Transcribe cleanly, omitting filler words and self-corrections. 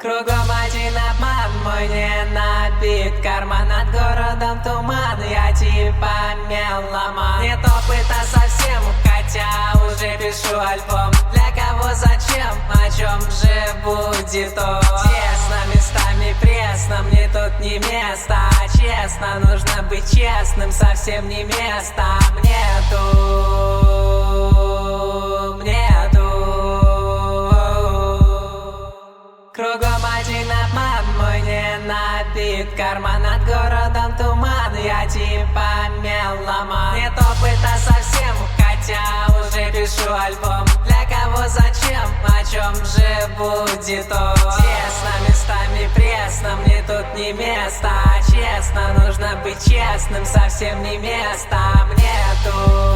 Кругом один обман, мой не набит карман. Над городом туман, я типа меломан. Нет опыта совсем, хотя уже пишу альбом. Для кого, зачем, о чем же будет то? Тесно, местами пресно, мне тут не место. Честно, нужно быть честным, совсем не место. Мне тут. Кругом один обман, мой не набит карман. Над городом туман, я типа меломан. Нет опыта совсем, хотя уже пишу альбом. Для кого, зачем, о чем же будет то? Тесно, местами пресно, мне тут не место. Честно, нужно быть честным, совсем не место. Мне тут.